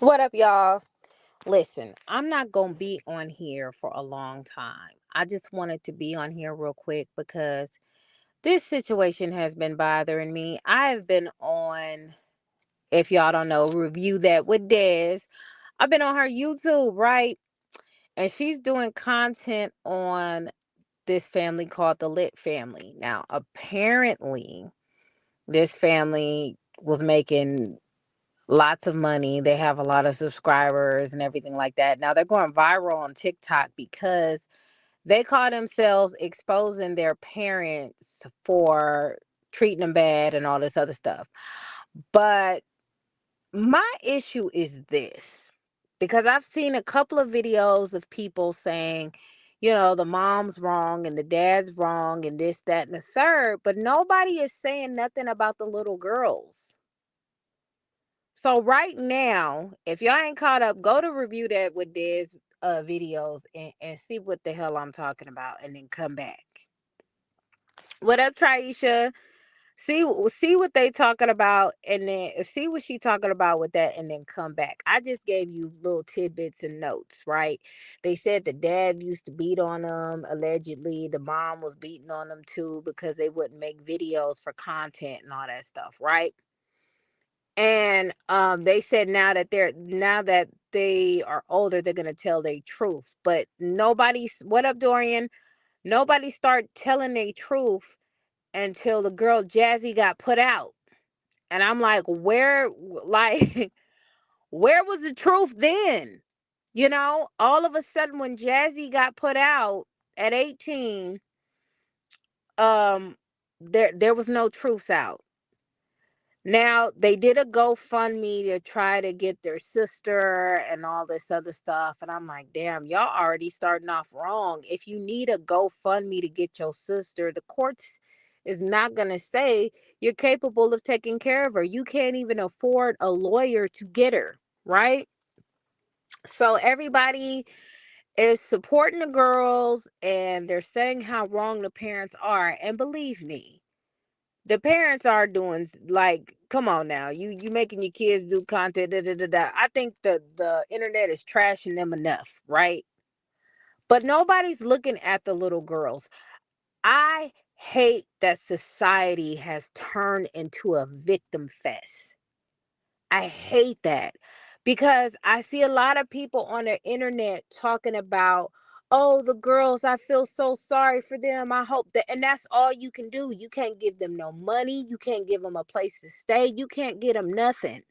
What up, y'all? Listen, I'm not going to be on here for a long time. I just wanted to be on here real quick because this situation has been bothering me. I've been on, if y'all don't know, Review That with Des. I've been on her YouTube, right? and she's doing content on this family called the Lit Family. Now, apparently, this family was making lots of money. They have a lot of subscribers and everything like that. Now, they're going viral on TikTok because they call themselves exposing their parents for treating them bad and all this other stuff. But my issue is this, because I've seen a couple of videos of people saying, the mom's wrong and the dad's wrong and this, that, and the third, but nobody is saying nothing about the little girls. So right now, if y'all ain't caught up, go to review that with Dez videos and see what the hell I'm talking about, and then come back. What up, Traisha? See what they talking about, and then see what she talking about with that, and then come back. I just gave you little tidbits and notes, right? They said the dad used to beat on them. Allegedly, the mom was beating on them too because they wouldn't make videos for content and all that stuff, right? And they said now that they are older, they're gonna tell their truth. But nobody's what up, Dorian? Nobody started telling their truth until the girl Jazzy got put out. And I'm like, like, where was the truth then? All of a sudden when Jazzy got put out at 18, there was no truth out. Now, they did a GoFundMe to try to get their sister and all this other stuff. And I'm like, damn, y'all already starting off wrong. If you need a GoFundMe to get your sister, the courts is not going to say you're capable of taking care of her. You can't even afford a lawyer to get her, right? So everybody is supporting the girls and they're saying how wrong the parents are. And believe me, the parents are doing, like, come on now, you making your kids do content, da, da, da, da. I think the internet is trashing them enough, right? But nobody's looking at the little girls. I hate that society has turned into a victim fest. I hate that because I see a lot of people on the internet talking about, oh, the girls, I feel so sorry for them. I hope that, and that's all you can do. You can't give them no money. You can't give them a place to stay. You can't get them nothing.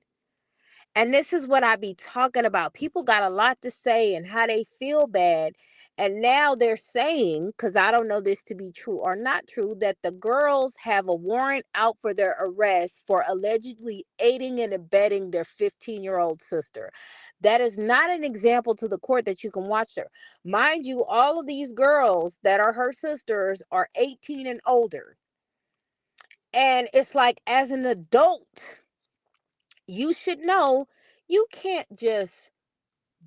And this is what I be talking about. People got a lot to say and how they feel bad. And now they're saying, because I don't know this to be true or not true, that the girls have a warrant out for their arrest for allegedly aiding and abetting their 15-year-old sister. That is not an example to the court that you can watch her. Mind you, all of these girls that are her sisters are 18 and older. And it's like, as an adult, you should know you can't just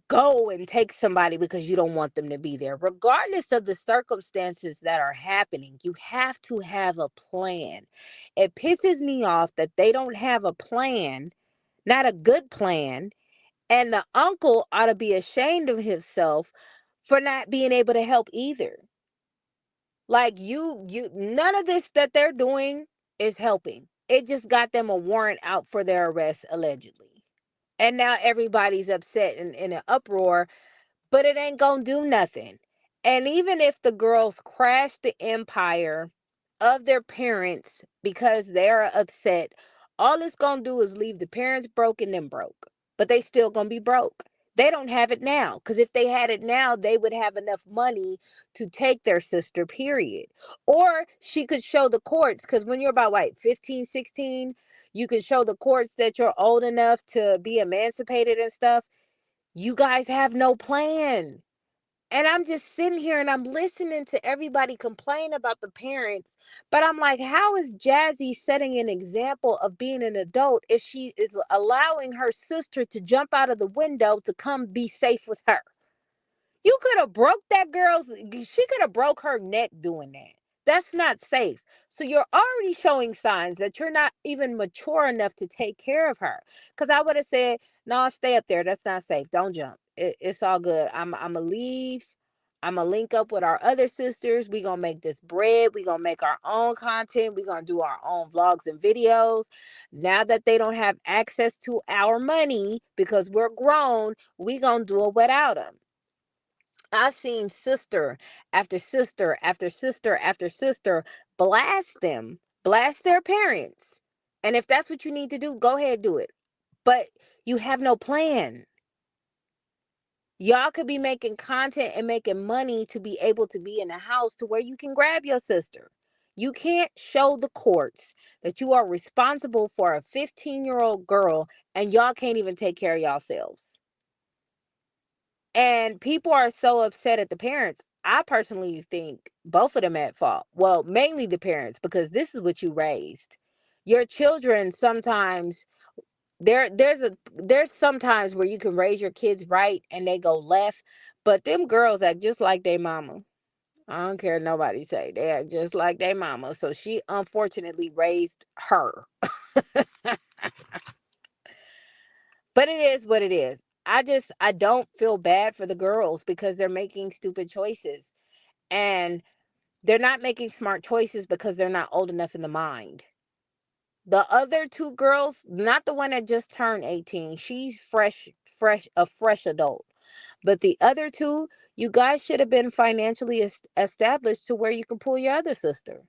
go and take somebody because you don't want them to be there. Regardless of the circumstances that are happening, you have to have a plan. It pisses me off that they don't have a plan, not a good plan, and the uncle ought to be ashamed of himself for not being able to help either. Like, none of this that they're doing is helping. It just got them a warrant out for their arrest allegedly. And now everybody's upset and in an uproar, but it ain't gonna do nothing. And even if the girls crash the empire of their parents because they're upset, all it's gonna do is leave the parents broke and them broke. But they still gonna be broke. They don't have it now, because if they had it now, they would have enough money to take their sister, period. Or she could show the courts, because when you're about, what, 15, 16, you can show the courts that you're old enough to be emancipated and stuff. You guys have no plan. And I'm just sitting here and I'm listening to everybody complain about the parents. But I'm like, how is Jazzy setting an example of being an adult if she is allowing her sister to jump out of the window to come be safe with her? You could have broke she could have broke her neck doing that. That's not safe. So you're already showing signs that you're not even mature enough to take care of her. Because I would have said, no, stay up there. That's not safe. Don't jump. It's all good. I'm going to leave. I'm going to link up with our other sisters. We're going to make this bread. We're going to make our own content. We're going to do our own vlogs and videos. Now that they don't have access to our money because we're grown, we're going to do it without them. I've seen sister after sister after sister after sister blast them, blast their parents. And if that's what you need to do, go ahead, do it. But you have no plan. Y'all could be making content and making money to be able to be in a house to where you can grab your sister. You can't show the courts that you are responsible for a 15-year-old girl and y'all can't even take care of yourselves. And people are so upset at the parents. I personally think both of them at fault. Well, mainly the parents, because this is what you raised. Your children sometimes there's sometimes where you can raise your kids right and they go left, but them girls act just like their mama. I don't care what nobody say. They act just like their mama. So she unfortunately raised her. But it is what it is. I don't feel bad for the girls because they're making stupid choices. And they're not making smart choices because they're not old enough in the mind. The other two girls, not the one that just turned 18, she's a fresh adult. But the other two, you guys should have been financially established to where you can pull your other sister.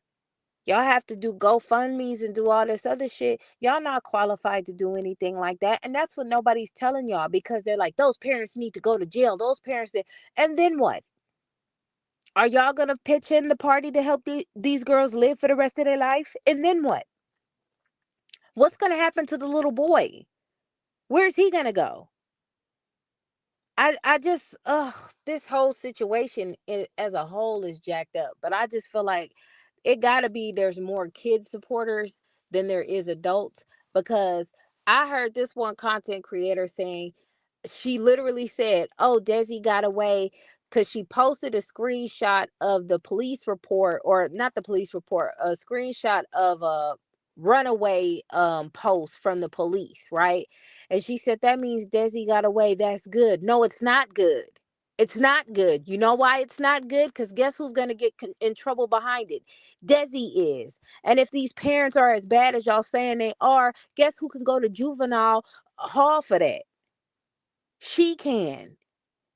Y'all have to do GoFundMe's and do all this other shit. Y'all not qualified to do anything like that. And that's what nobody's telling y'all, because they're like, those parents need to go to jail. Those parents, and then what? Are y'all going to pitch in the party to help these girls live for the rest of their life? And then what? What's going to happen to the little boy? Where's he going to go? I just, this whole situation as a whole is jacked up. But I just feel like it gotta be, there's more kid supporters than there is adults, because I heard this one content creator saying, she literally said, "Oh, Desi got away because she posted a screenshot of the police report, or not the police report, a screenshot of a runaway post from the police, right?" And she said that means Desi got away. That's good. No, it's not good. It's not good. You know why it's not good? Because guess who's going to get in trouble behind it? Desi is. And if these parents are as bad as y'all saying they are, guess who can go to juvenile hall for that? She can.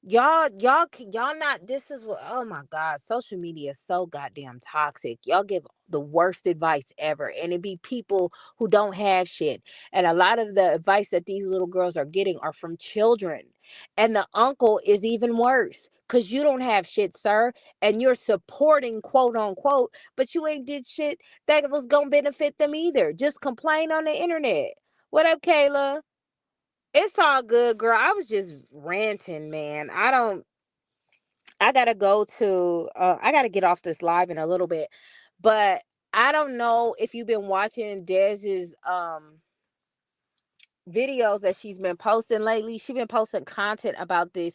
Y'all not, this is what, oh my God, social media is so goddamn toxic. Y'all give the worst advice ever, and it be people who don't have shit. And a lot of the advice that these little girls are getting are from children. And the uncle is even worse, because you don't have shit, sir, and you're supporting, quote unquote, but you ain't did shit that was gonna benefit them either. Just complain on the internet. What up, Kayla? It's all good, girl. I was just ranting, man. I gotta go to, I gotta get off this live in a little bit. But I don't know if you've been watching Dez's videos that she's been posting lately. She's been posting content about the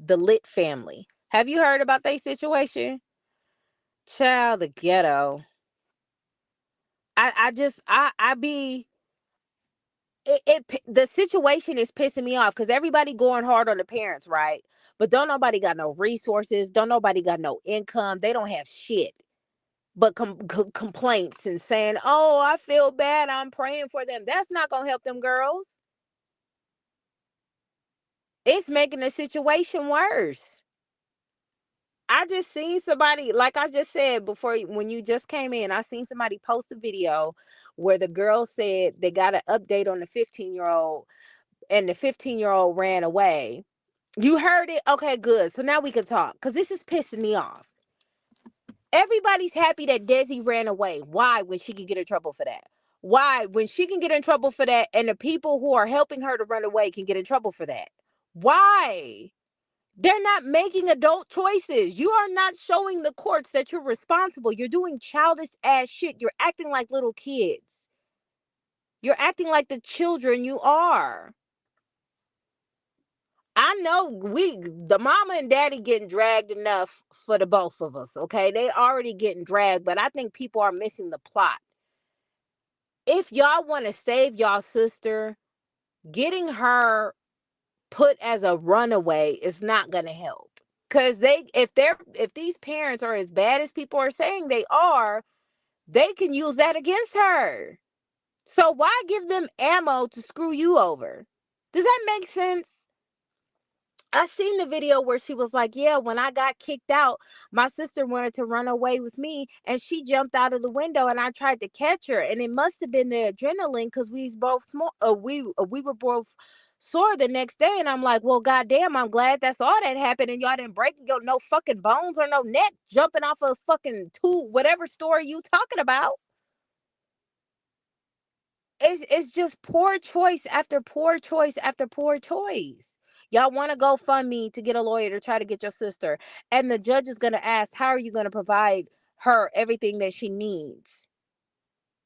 Lit family. Have you heard about their situation? Child, the ghetto. I just, I be, the situation is pissing me off, because everybody going hard on the parents, right? But don't nobody got no resources, don't nobody got no income, they don't have shit but complaints and saying, "Oh, I feel bad, I'm praying for them." That's not gonna help them girls. It's making the situation worse. I just seen somebody, like I just said before, when you just came in, I seen somebody post a video where the girl said they got an update on the 15-year-old, and the 15-year-old ran away. You heard it? Okay, good. So now we can talk, because this is pissing me off. Everybody's happy that Desi ran away. Why, when she can get in trouble for that? Why, when she can get in trouble for that, and the people who are helping her to run away can get in trouble for that? Why? They're not making adult choices. You are not showing the courts that you're responsible. You're doing childish ass shit. You're acting like little kids. You're acting like the children you are. I know the mama and daddy getting dragged enough for the both of us, okay? They already getting dragged, but I think people are missing the plot. If y'all want to save y'all sister, getting her put as a runaway is not going to help. Cuz if these parents are as bad as people are saying they are, they can use that against her. So why give them ammo to screw you over? Does that make sense? I seen the video where she was like, "Yeah, when I got kicked out, my sister wanted to run away with me, and she jumped out of the window, and I tried to catch her, and it must have been the adrenaline because we both small, we were both sore the next day." And I'm like, "Well, goddamn, I'm glad that's all that happened, and y'all didn't break your no fucking bones or no neck jumping off a fucking two whatever story you talking about." It's just poor choice after poor choice after poor choice. Y'all want to go fund me to get a lawyer to try to get your sister, and the judge is gonna ask, "How are you gonna provide her everything that she needs?"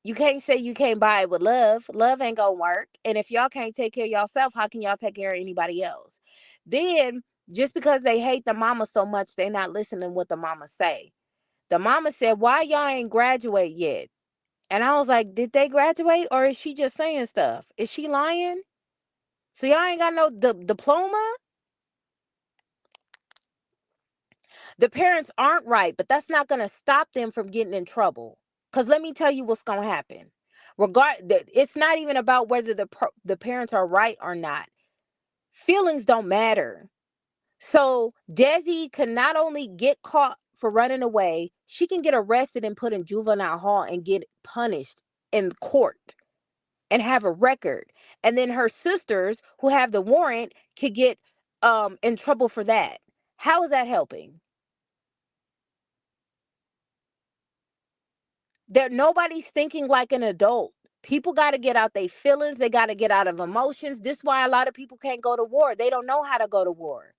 You can't say you can't buy it with love. Love ain't gonna work. And if y'all can't take care of yourself, how can y'all take care of anybody else? Then just because they hate the mama so much, they not listening what the mama say. The mama said, "Why y'all ain't graduate yet?" And I was like, "Did they graduate or is she just saying stuff? Is she lying? So y'all ain't got no diploma?" The parents aren't right, but that's not going to stop them from getting in trouble. Cuz let me tell you what's going to happen. It's not even about whether the parents are right or not. Feelings don't matter. So Desi can not only get caught for running away, she can get arrested and put in juvenile hall and get punished in court and have a record. And then her sisters who have the warrant could get in trouble for that. How is that helping? Nobody's thinking like an adult. People got to get out their feelings, they got to get out of emotions. This is why a lot of people can't go to war. They don't know how to go to war.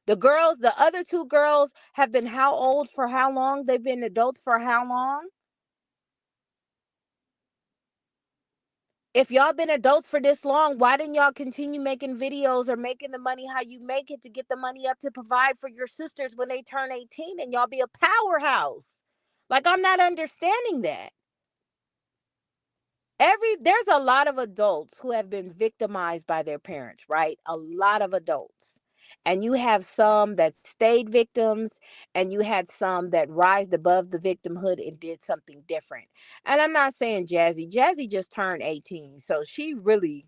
The other two girls have been how old for how long? They've been adults for how long? If y'all been adults for this long, why didn't y'all continue making videos or making the money how you make it to get the money up to provide for your sisters when they turn 18 and y'all be a powerhouse? Like, I'm not understanding that. There's a lot of adults who have been victimized by their parents, right? A lot of adults. And you have some that stayed victims, and you had some that rised above the victimhood and did something different. And I'm not saying Jazzy. Jazzy just turned 18, so she really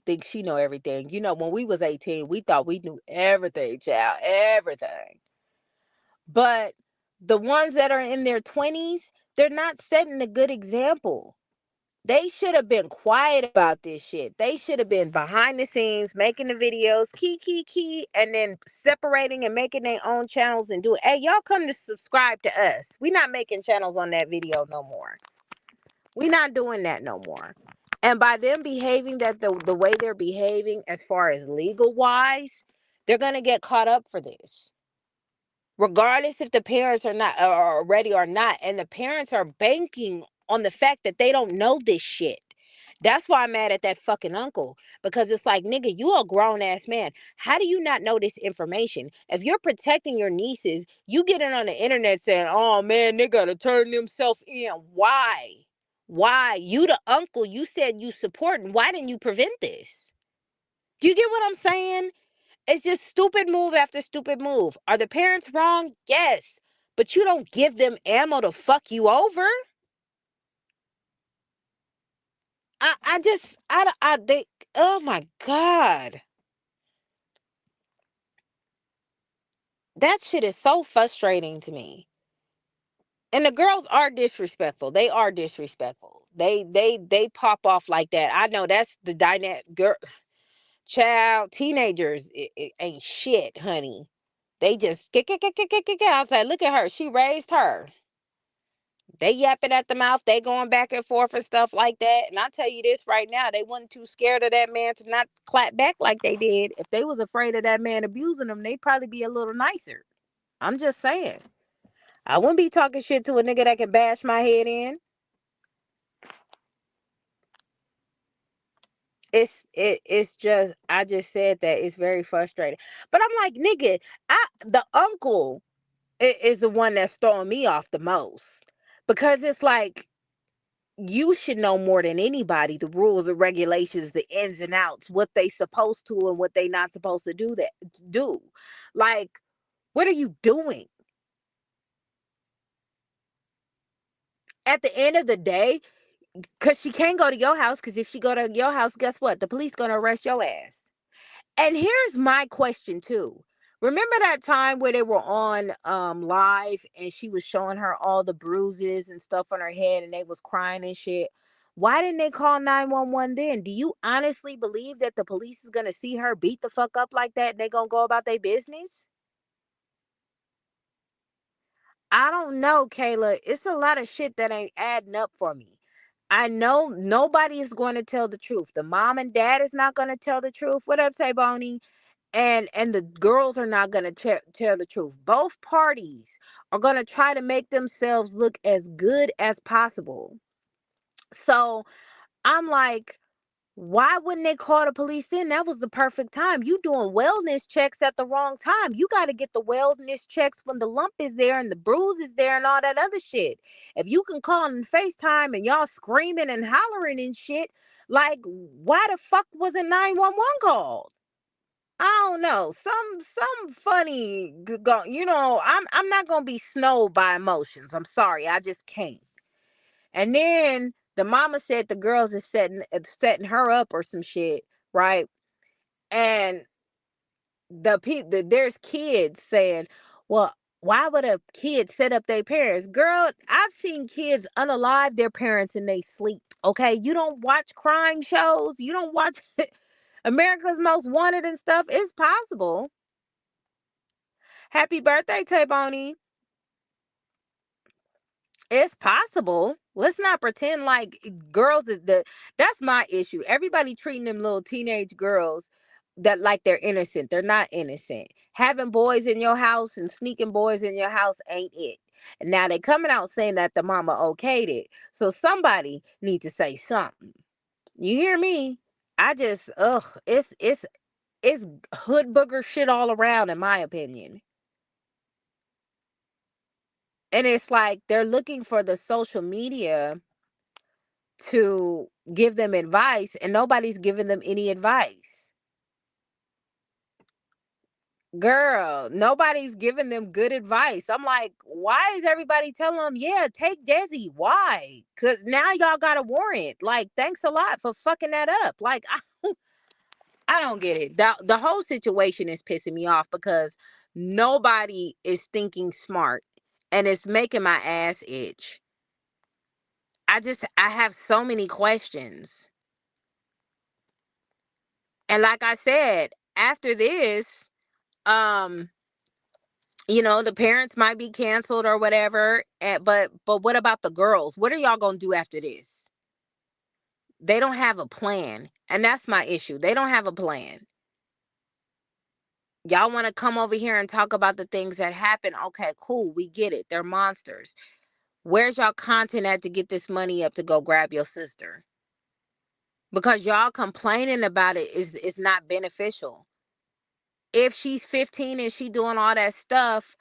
thinks she know everything. You know, when we was 18, we thought we knew everything, child, everything. But the ones that are in their 20s, they're not setting a good example. They should have been quiet about this shit. They should have been behind the scenes making the videos, key, and then separating and making their own channels and do it. Hey, y'all come to subscribe to us. We not making channels on that video no more. We not doing that no more. And by them behaving the way they're behaving as far as legal wise, they're gonna get caught up for this. Regardless if the parents are ready or not. And the parents are banking on the fact that they don't know this shit. That's why I'm mad at that fucking uncle. Because it's like, nigga, you a grown ass man. How do you not know this information? If you're protecting your nieces, you getting on the internet saying, "Oh man, they gotta turn themselves in." Why? Why? You the uncle, you said you supporting. Why didn't you prevent this? Do you get what I'm saying? It's just stupid move after stupid move. Are the parents wrong? Yes. But you don't give them ammo to fuck you over. I just, they, oh my God. That shit is so frustrating to me. And the girls are disrespectful. They are disrespectful. They pop off like that. I know that's the dynamic girl, child, teenagers. It ain't shit, honey. They just get. I was like, look at her. She raised her. They yapping at the mouth. They going back and forth and stuff like that. And I tell you this right now, they wasn't too scared of that man to not clap back like they did. If they was afraid of that man abusing them, they'd probably be a little nicer. I'm just saying. I wouldn't be talking shit to a nigga that can bash my head in. It's just, I just said that it's very frustrating. But I'm like, nigga, the uncle is the one that's throwing me off the most. Because it's like, you should know more than anybody the rules and regulations, the ins and outs, what they supposed to and what they not supposed to do. Like, what are you doing? At the end of the day, because she can't go to your house, because if she go to your house, guess what? The police gonna arrest your ass. And here's my question too. Remember that time where they were on live and she was showing her all the bruises and stuff on her head and they was crying and shit? Why didn't they call 911 then? Do you honestly believe that the police is going to see her beat the fuck up like that and they going to go about their business? I don't know, Kayla. It's a lot of shit that ain't adding up for me. I know nobody is going to tell the truth. The mom and dad is not going to tell the truth. What up, Tay Boney? And the girls are not going to tell the truth. Both parties are going to try to make themselves look as good as possible. So I'm like, why wouldn't they call the police then? That was the perfect time. You doing wellness checks at the wrong time. You got to get the wellness checks when the lump is there and the bruise is there and all that other shit. If you can call and FaceTime and y'all screaming and hollering and shit, like, why the fuck wasn't 911 called? I don't know. Some funny I'm not gonna be snowed by emotions. I'm sorry. I just can't. And then the mama said the girls is setting her up or some shit, right? And there's kids saying, well, why would a kid set up their parents? Girl, I've seen kids unalive their parents in they sleep. Okay. You don't watch crime shows, you don't watch America's Most Wanted and stuff. It's possible. Happy birthday, Tayboni. It's possible. Let's not pretend like girls is that's my issue. Everybody treating them little teenage girls that like they're innocent. They're not innocent. Having boys in your house and sneaking boys in your house ain't it. And now they coming out saying that the mama okayed it. So somebody need to say something. You hear me? I just it's hood booger shit all around in my opinion. And it's like they're looking for the social media to give them advice, and nobody's giving them any advice. Girl, nobody's giving them good advice. I'm like, why is everybody telling them, yeah, take Desi? Why? Because now y'all got a warrant. Like, thanks a lot for fucking that up. Like, I don't get it. The whole situation is pissing me off because nobody is thinking smart and it's making my ass itch. I have so many questions. And like I said, after this, um, the parents might be canceled or whatever. But what about the girls? What are y'all gonna do after this? They don't have a plan. And that's my issue. They don't have a plan. Y'all want to come over here and talk about the things that happen. Okay, cool. We get it. They're monsters. Where's y'all content at to get this money up to go grab your sister? Because y'all complaining about it is not beneficial. If she's 15 and she doing all that stuff,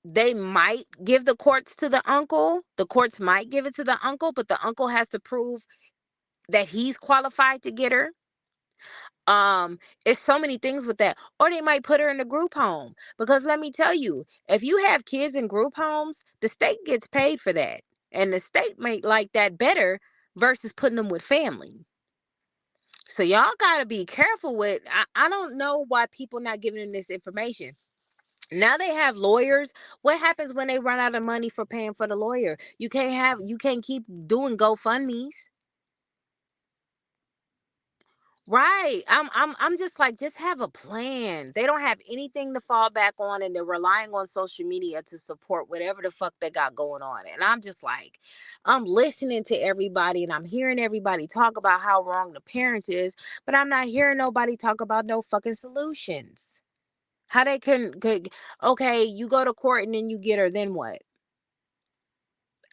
they might give the courts to the uncle. The courts might give it to the uncle, but the uncle has to prove that he's qualified to get her. It's so many things with that. Or they might put her in a group home. Because let me tell you, if you have kids in group homes, the state gets paid for that. And the state might like that better versus putting them with family. So y'all gotta be careful with I don't know why people not giving them this information. Now they have lawyers. What happens when they run out of money for paying for the lawyer? You can't keep doing GoFundMe's. Right. I'm just like, just have a plan. They don't have anything to fall back on and they're relying on social media to support whatever the fuck they got going on. And I'm just like, I'm listening to everybody and I'm hearing everybody talk about how wrong the parents is, but I'm not hearing nobody talk about no fucking solutions. How they could okay, you go to court and then you get her, then what?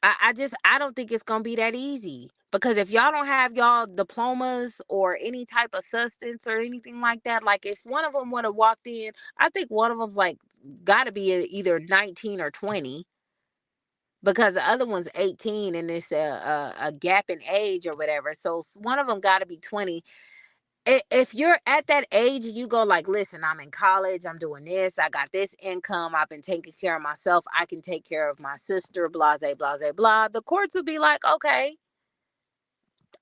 I don't think it's gonna be that easy. Because if y'all don't have y'all diplomas or any type of substance or anything like that, like if one of them would have walked in, I think one of them's like got to be either 19 or 20 because the other one's 18 and it's a gap in age or whatever. So one of them got to be 20. If you're at that age and you go like, listen, I'm in college, I'm doing this, I got this income, I've been taking care of myself, I can take care of my sister, blase, blase, blah. The courts will be like, okay,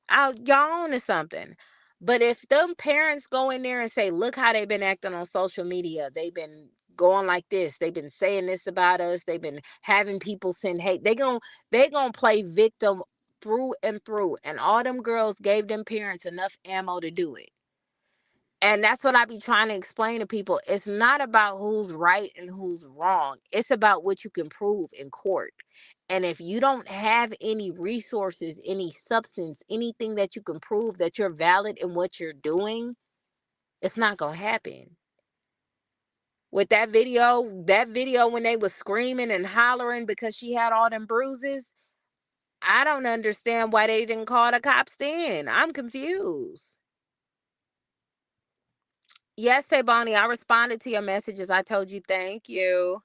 y'all own to something. But if them parents go in there and say, look how they've been acting on social media, they've been going like this, they've been saying this about us, they've been having people send hate, they gonna play victim through and through. And all them girls gave them parents enough ammo to do it. And that's what I be trying to explain to people. It's not about who's right and who's wrong. It's about what you can prove in court. And if you don't have any resources, any substance, anything that you can prove that you're valid in what you're doing, it's not going to happen. With that video when they was screaming and hollering because she had all them bruises, I don't understand why they didn't call the cops then. I'm confused. Yes, Bonnie, I responded to your messages. I told you thank you.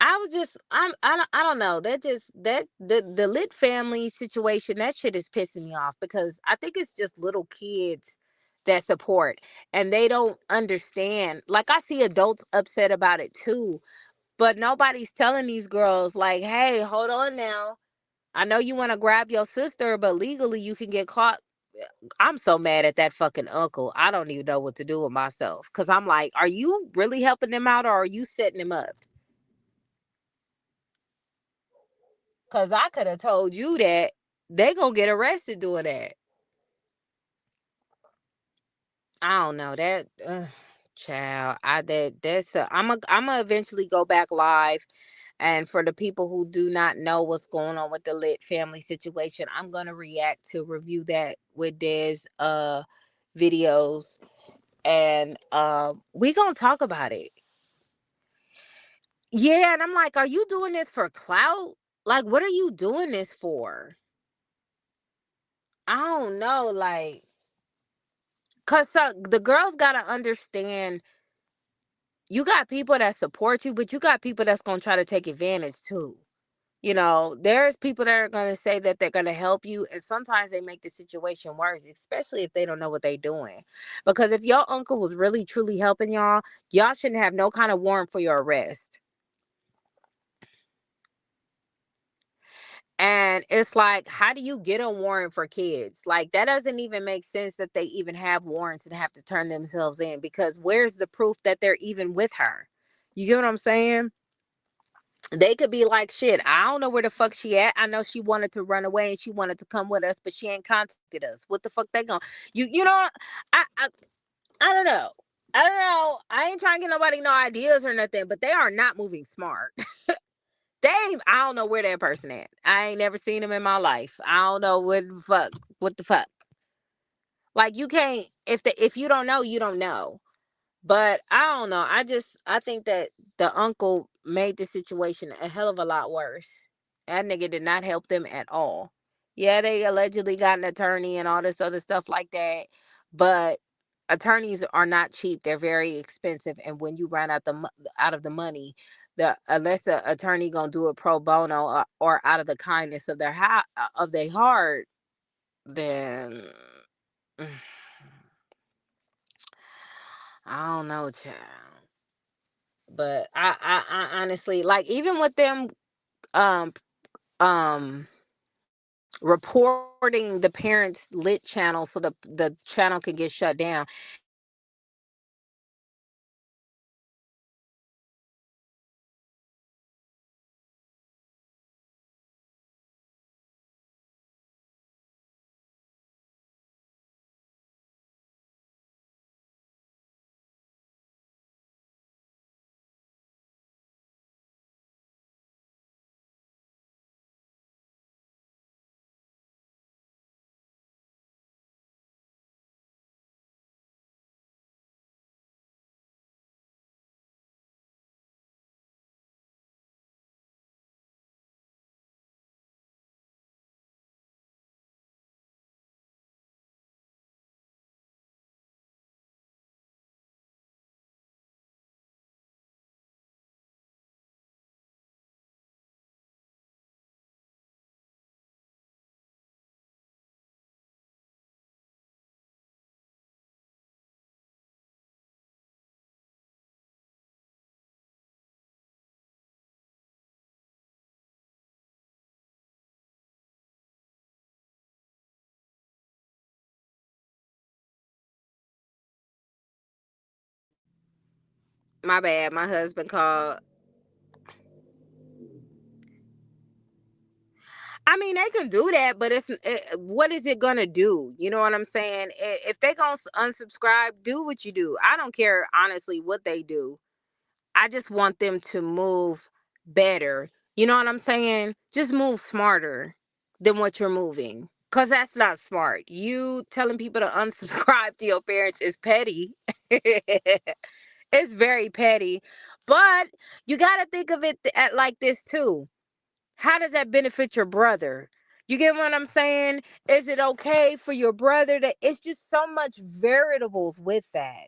I was just I don't know. That just that the Lit family situation, that shit is pissing me off because I think it's just little kids that support and they don't understand. Like I see adults upset about it too, but nobody's telling these girls like, "Hey, hold on now. I know you want to grab your sister, but legally you can get caught." I'm so mad at that fucking uncle. I don't even know what to do with myself cuz I'm like, "Are you really helping them out or are you setting them up?" Cause I could have told you that they gonna get arrested doing that. I don't know that, child. I'm gonna eventually go back live, and for the people who do not know what's going on with the Lit family situation, I'm gonna react to review that with Des videos, and we gonna talk about it. Yeah, and I'm like, are you doing this for clout? Like, what are you doing this for? I don't know, like. Cause the girls gotta understand you got people that support you, but you got people that's gonna try to take advantage too. There's people that are gonna say that they're gonna help you, and sometimes they make the situation worse, especially if they don't know what they're doing. Because if your uncle was really truly helping y'all shouldn't have no kind of warrant for your arrest. And it's like, how do you get a warrant for kids? Like, that doesn't even make sense that they even have warrants and have to turn themselves in because where's the proof that they're even with her? You get what I'm saying? They could be like, shit, I don't know where the fuck she at. I know she wanted to run away and she wanted to come with us, but she ain't contacted us. What the fuck they going? You know, I, I I don't know. I don't know. I ain't trying to get nobody no ideas or nothing, but they are not moving smart. I don't know where that person at. I ain't never seen him in my life. I don't know what the fuck. Like you can't if you don't know, you don't know. But I don't know. I think that the uncle made the situation a hell of a lot worse. That nigga did not help them at all. Yeah, they allegedly got an attorney and all this other stuff like that, but attorneys are not cheap. They're very expensive, and when you run out of the money, the unless the attorney gonna do it pro bono or out of the kindness of of their heart, then I don't know, child. But I honestly like even with them um um reporting the parents lit channel so the channel can get shut down. My bad. My husband called. I mean, they can do that, but what is it gonna do? You know what I'm saying? If they gonna unsubscribe, do what you do. I don't care honestly what they do. I just want them to move better. You know what I'm saying? Just move smarter than what you're moving. Cause that's not smart. You telling people to unsubscribe to your parents is petty. It's very petty. But you gotta think of it like this too. How does that benefit your brother? You get what I'm saying? Is it okay for your brother to? It's just so much variables with that.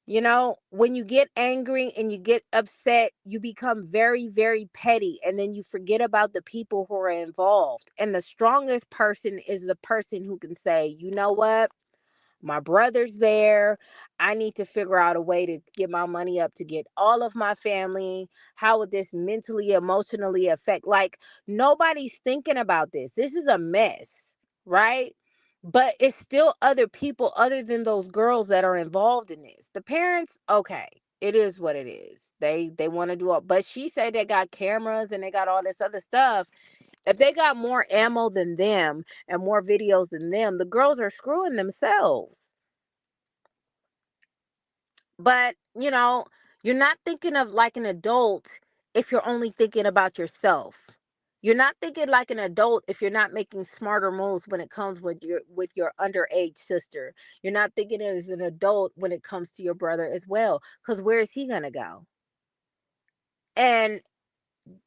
You know, when you get angry and you get upset, you become very, very petty. And then you forget about the people who are involved. And the strongest person is the person who can say, you know what? My brother's there. I need to figure out a way to get my money up to get all of my family. How would this mentally, emotionally affect? Like, nobody's thinking about this. This is a mess, right? But it's still other people other than those girls that are involved in this. The parents, okay, it is what it is. They want to do all, but she said they got cameras and they got all this other stuff. If they got more ammo than them and more videos than them, the girls are screwing themselves. But, you're not thinking of like an adult if you're only thinking about yourself. You're not thinking like an adult if you're not making smarter moves when it comes with your underage sister. You're not thinking as an adult when it comes to your brother as well. Because where is he gonna go? And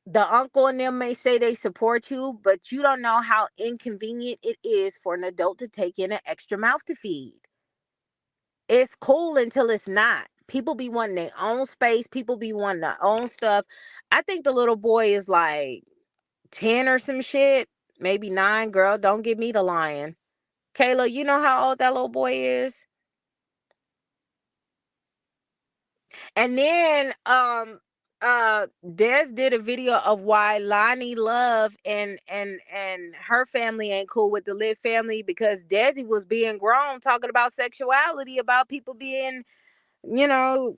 the uncle and them may say they support you, but you don't know how inconvenient it is for an adult to take in an extra mouth to feed. It's cool until it's not. People be wanting their own space. People be wanting their own stuff. I think the little boy is like 10 or some shit, maybe 9. Girl, don't give me the lion. Kayla, you know how old that little boy is? And then Des did a video of why Lonnie Love and her family ain't cool with the Lit family because Desi was being grown talking about sexuality, about people being, you know,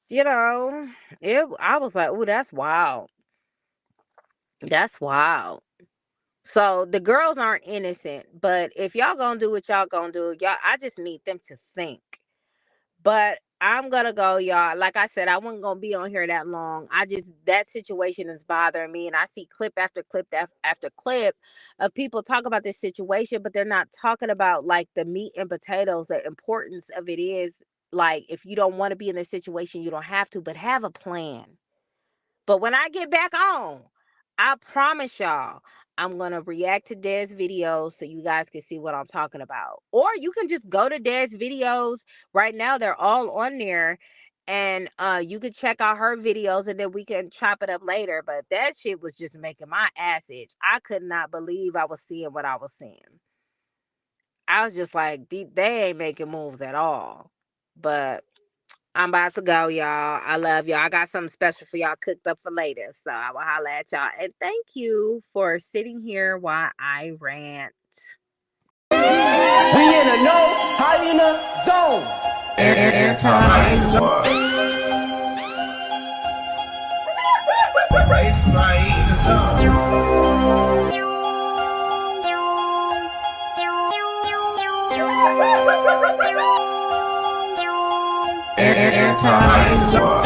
you know, I was like, "Oh, that's wild. That's wild." So the girls aren't innocent, but if y'all gonna do what y'all gonna do, y'all, I just need them to think. But I'm gonna go, y'all. Like I said, I wasn't gonna be on here that long. That situation is bothering me, and I see clip after clip after clip of people talk about this situation, but they're not talking about like the meat and potatoes. The importance of it is like if you don't want to be in this situation, you don't have to, but have a plan. But when I get back on, I promise y'all, I'm going to react to Des videos so you guys can see what I'm talking about. Or you can just go to Des videos. Right now, they're all on there. And you can check out her videos and then we can chop it up later. But that shit was just making my ass itch. I could not believe I was seeing what I was seeing. I was just like, they ain't making moves at all. But I'm about to go, y'all. I love y'all. I got something special for y'all cooked up for later. So I will holla at y'all. And thank you for sitting here while I rant. We in a no hyena zone. Anti-hyena. It's my hyena zone. Anti-hyena zone.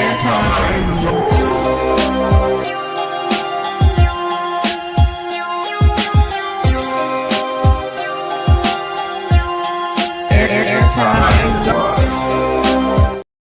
Anti-hyena zone.